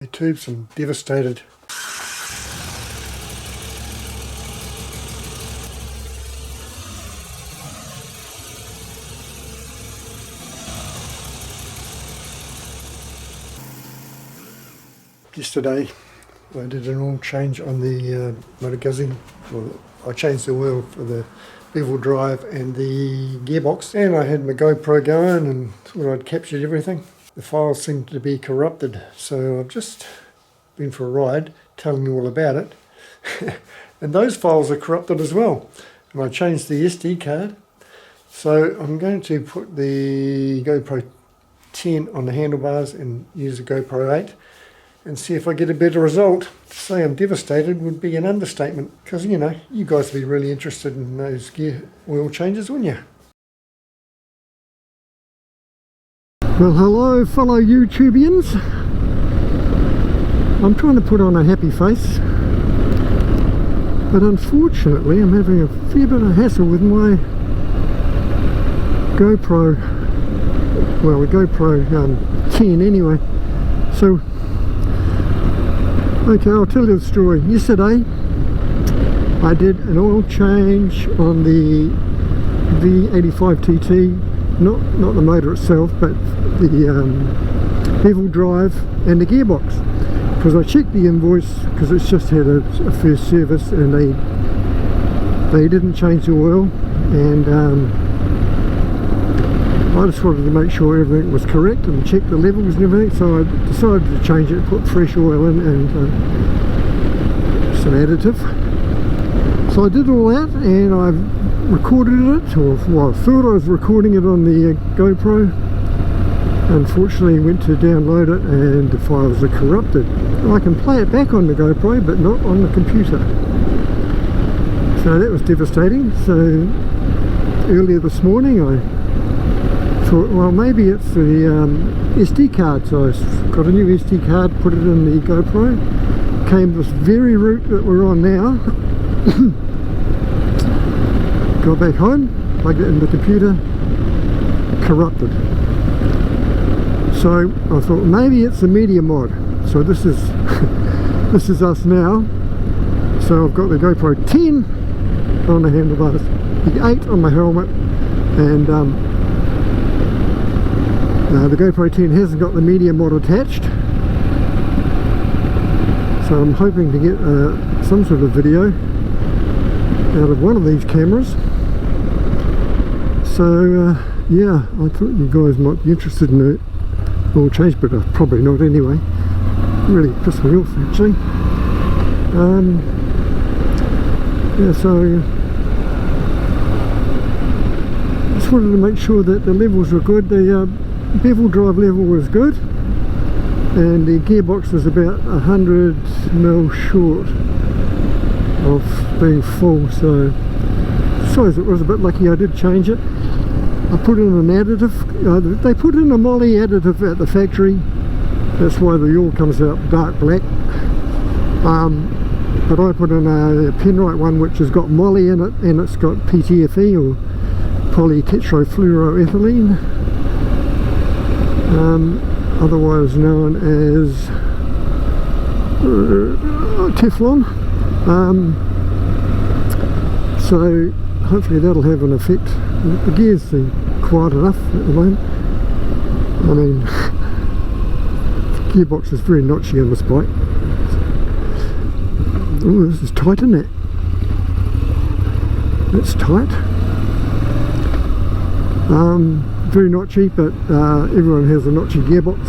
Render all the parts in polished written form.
The tubes, I'm devastated. Yesterday I did an oil change on the motor guzzi. Well, I changed the oil for the level drive and the gearbox, and I had my GoPro going and thought I'd captured everything. The files seemed to be corrupted, so I've just been for a ride telling you all about it. And those files are corrupted as well. And I changed the SD card. So I'm going to put the GoPro 10 on the handlebars and use the GoPro 8 and see if I get a better result. To say I'm devastated would be an understatement, because you know, you guys would be really interested in those gear oil changes, wouldn't you? Well, hello fellow YouTubians. I'm trying to put on a happy face, but unfortunately I'm having a fair bit of hassle with my GoPro, well, the GoPro 10 anyway. So, okay, I'll tell you the story. Yesterday I did an oil change on the V85 TT, not the motor itself, but the level drive and the gearbox. Because I checked the invoice, because it's just had a first service, and they didn't change the oil, and I just wanted to make sure everything was correct and check the levels and everything. So I decided to change it, put fresh oil in and some additive. So I did all that, and I recorded it, or well, I thought I was recording it on the GoPro. Unfortunately, went to download it and the files are corrupted. I can play it back on the GoPro, but not on the computer. So that was devastating. So earlier this morning I thought, well, maybe it's the SD card. So I got a new SD card, put it in the GoPro, came this very route that we're on now. Got back home, plugged it in the computer, corrupted. So I thought maybe it's the media mod. So this is this is us now. So I've got the GoPro 10 on the handlebars, the 8 on my helmet, and the GoPro 10 hasn't got the media mod attached. So I'm hoping to get some sort of video out of one of these cameras. So yeah, I thought you guys might be interested in it. Oil change, but probably not anyway. Really pissed me off actually. Yeah, so just wanted to make sure that the levels were good. The bevel drive level was good, and the gearbox was about 100 mil short of being full. So I suppose it was a bit lucky I did change it. I put in an additive. They put in a moly additive at the factory. That's why the oil comes out dark black. But I put in a Penrite one which has got moly in it, and it's got PTFE, or polytetrafluoroethylene, otherwise known as Teflon. So hopefully that'll have an effect. The gears seem quiet enough at the moment. I mean, the gearbox is very notchy on this bike. Oh, this is tight, isn't it? That's tight. Very notchy, but everyone has a notchy gearbox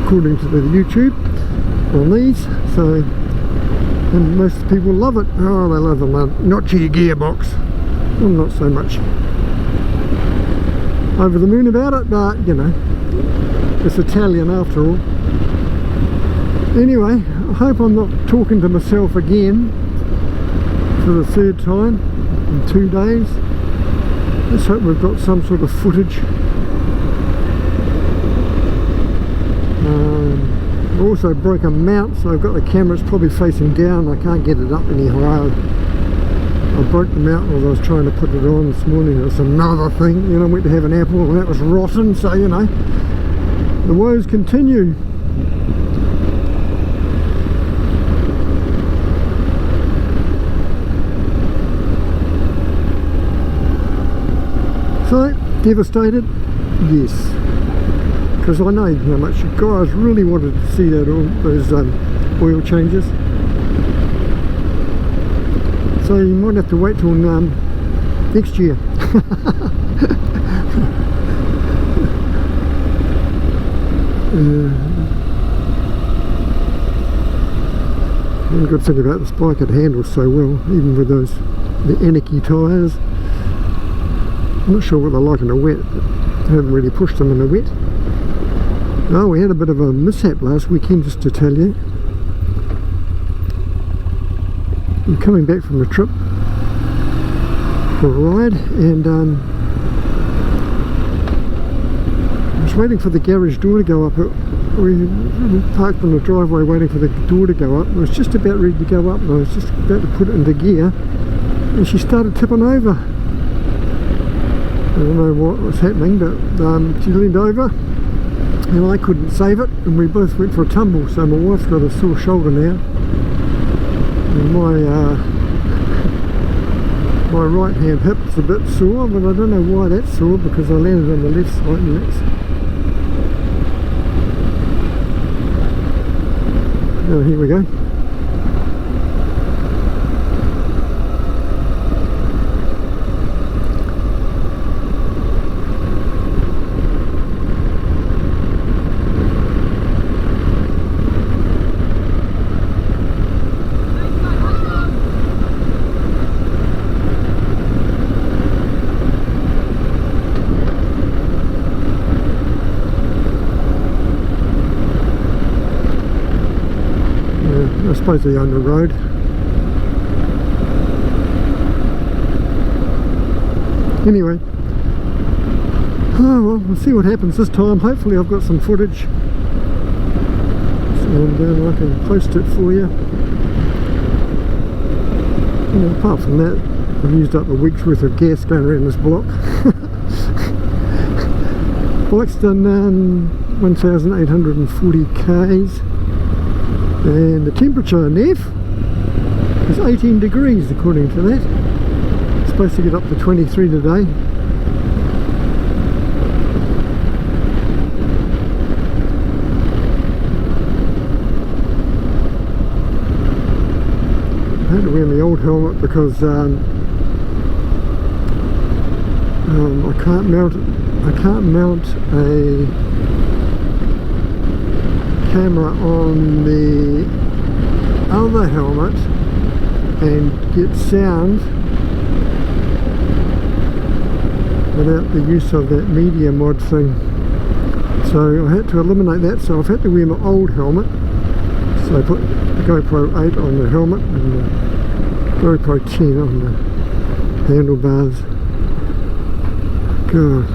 according to the YouTube on these. So, and most people love it. Oh, they love the notchy gearbox. Well, not so much over the moon about it, but you know, it's Italian after all. Anyway, I hope I'm not talking to myself again for the third time in 2 days. Let's hope we've got some sort of footage. I also broke a mount, so I've got the camera, it's probably facing down. I can't get it up any higher. I broke the mount while I was trying to put it on this morning. That's another thing. You know, I went to have an apple and that was rotten, so you know, the woes continue. Devastated? Yes. Because I know how much you guys really wanted to see that those oil changes. So you might have to wait till next year. The good thing about this bike, it handles so well, even with the Anarchy tyres. I'm not sure what they're like in the wet, but I haven't really pushed them in the wet. Oh, we had a bit of a mishap last weekend, just to tell you. I'm coming back from a trip for a ride, and I was waiting for the garage door to go up. We parked on the driveway waiting for the door to go up. I was just about ready to go up, and I was just about to put it into gear, and she started tipping over. I don't know what was happening, but she leaned over and I couldn't save it, and we both went for a tumble. So my wife's got a sore shoulder now, and my right hand hip's a bit sore, but I don't know why that's sore, because I landed on the left side, and that's... Oh, here we go. I suppose they're on the road. Anyway, oh well, we'll see what happens this time. Hopefully I've got some footage, and I can post it for you. And apart from that, I've used up a week's worth of gas going around this block. Bike's done 1,840 k's. And the temperature in F is 18 degrees according to that. It's supposed to get up to 23 today. I had to wear my old helmet because I can't mount a camera on the other helmet and get sound without the use of that media mod thing. So I had to eliminate that, so I've had to wear my old helmet. So I put the GoPro 8 on the helmet and the GoPro 10 on the handlebars. God,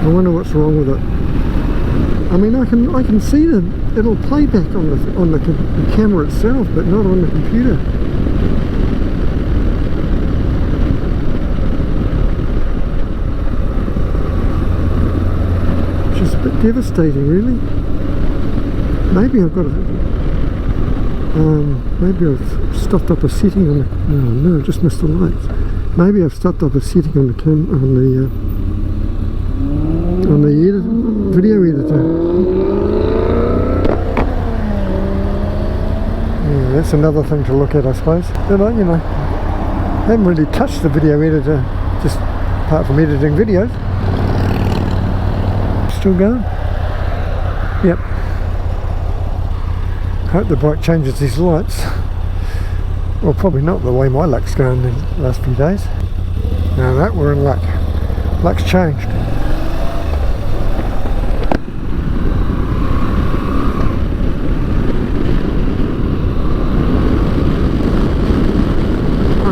I wonder what's wrong with it. I mean, I can see that it'll play back on the camera itself, but not on the computer. Which is a bit devastating, really. Maybe I've got maybe I've stuffed up a setting on the... Oh no, I just missed the lights. Maybe I've stuffed up a setting on the video editor. Yeah, that's another thing to look at, I suppose. But I haven't really touched the video editor, just apart from editing videos. Still going? Yep. Hope the bike changes these lights. Well, probably not the way my luck's going the last few days. Now that we're in luck. Luck's changed.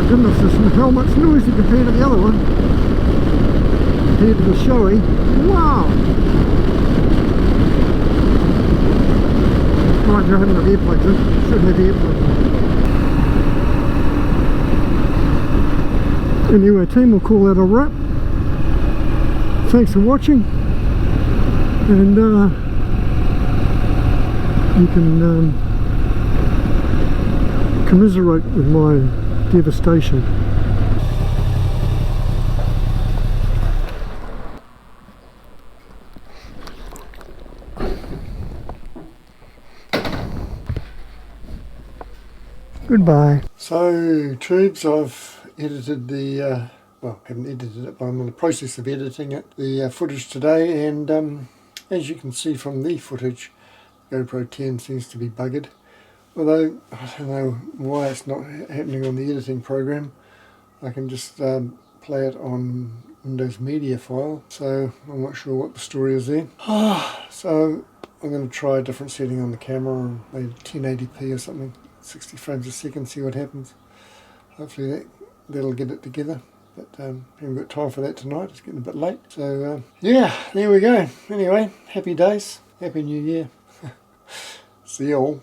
Goodness, this helmet's noisy compared to the other one. Compared to the Shoei. Wow! Right, I haven't got earplugs in. Should have earplugs in. Anyway, team, we'll call that a wrap. Thanks for watching. And you can commiserate with my devastation. Goodbye. So, tubes, I've edited the, well, haven't edited it, but I'm in the process of editing it, the footage today, and as you can see from the footage, GoPro 10 seems to be buggered. Although, I don't know why it's not happening on the editing program. I can just play it on Windows Media File, so I'm not sure what the story is there. So I'm going to try a different setting on the camera, maybe 1080p or something, 60 frames a second, see what happens. Hopefully that'll get it together, but haven't got time for that tonight, it's getting a bit late. So yeah, there we go. Anyway, happy days, happy new year. See you all.